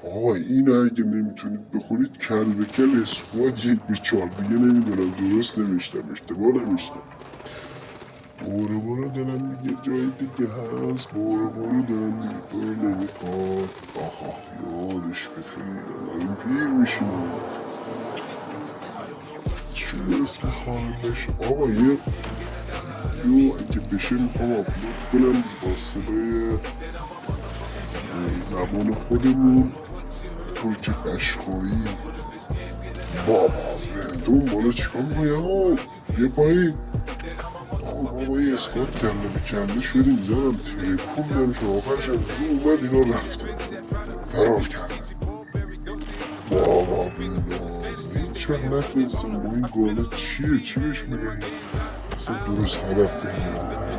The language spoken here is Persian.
آقا اینو اگه نمیتونید بخونید کل به کل اسکواد 1-4 دیگه نمیدونم درست نمیشتم اشتباه نمیشتم. برو دلم دیگه جای دیگه هست، برو دلم دیگه تو نمیخواد. آها یادش بخیر داریم پیر میشیم. چی اسم خانمش آقا یه اگه بشه میخوام آپلود کنم با صدای زبان خودمون ترک قشقایی. بابا دون بالا چیکار میکنم یه پایین. بابا یه اسکات کله به کله شدیم زدم ترکوندم شما آخرش اومد اینا رفته فرار کردن. بابا هیچ وقت نتونستم با این گاله چیه چی بهش میگه اصلا درست هدف بگیرم.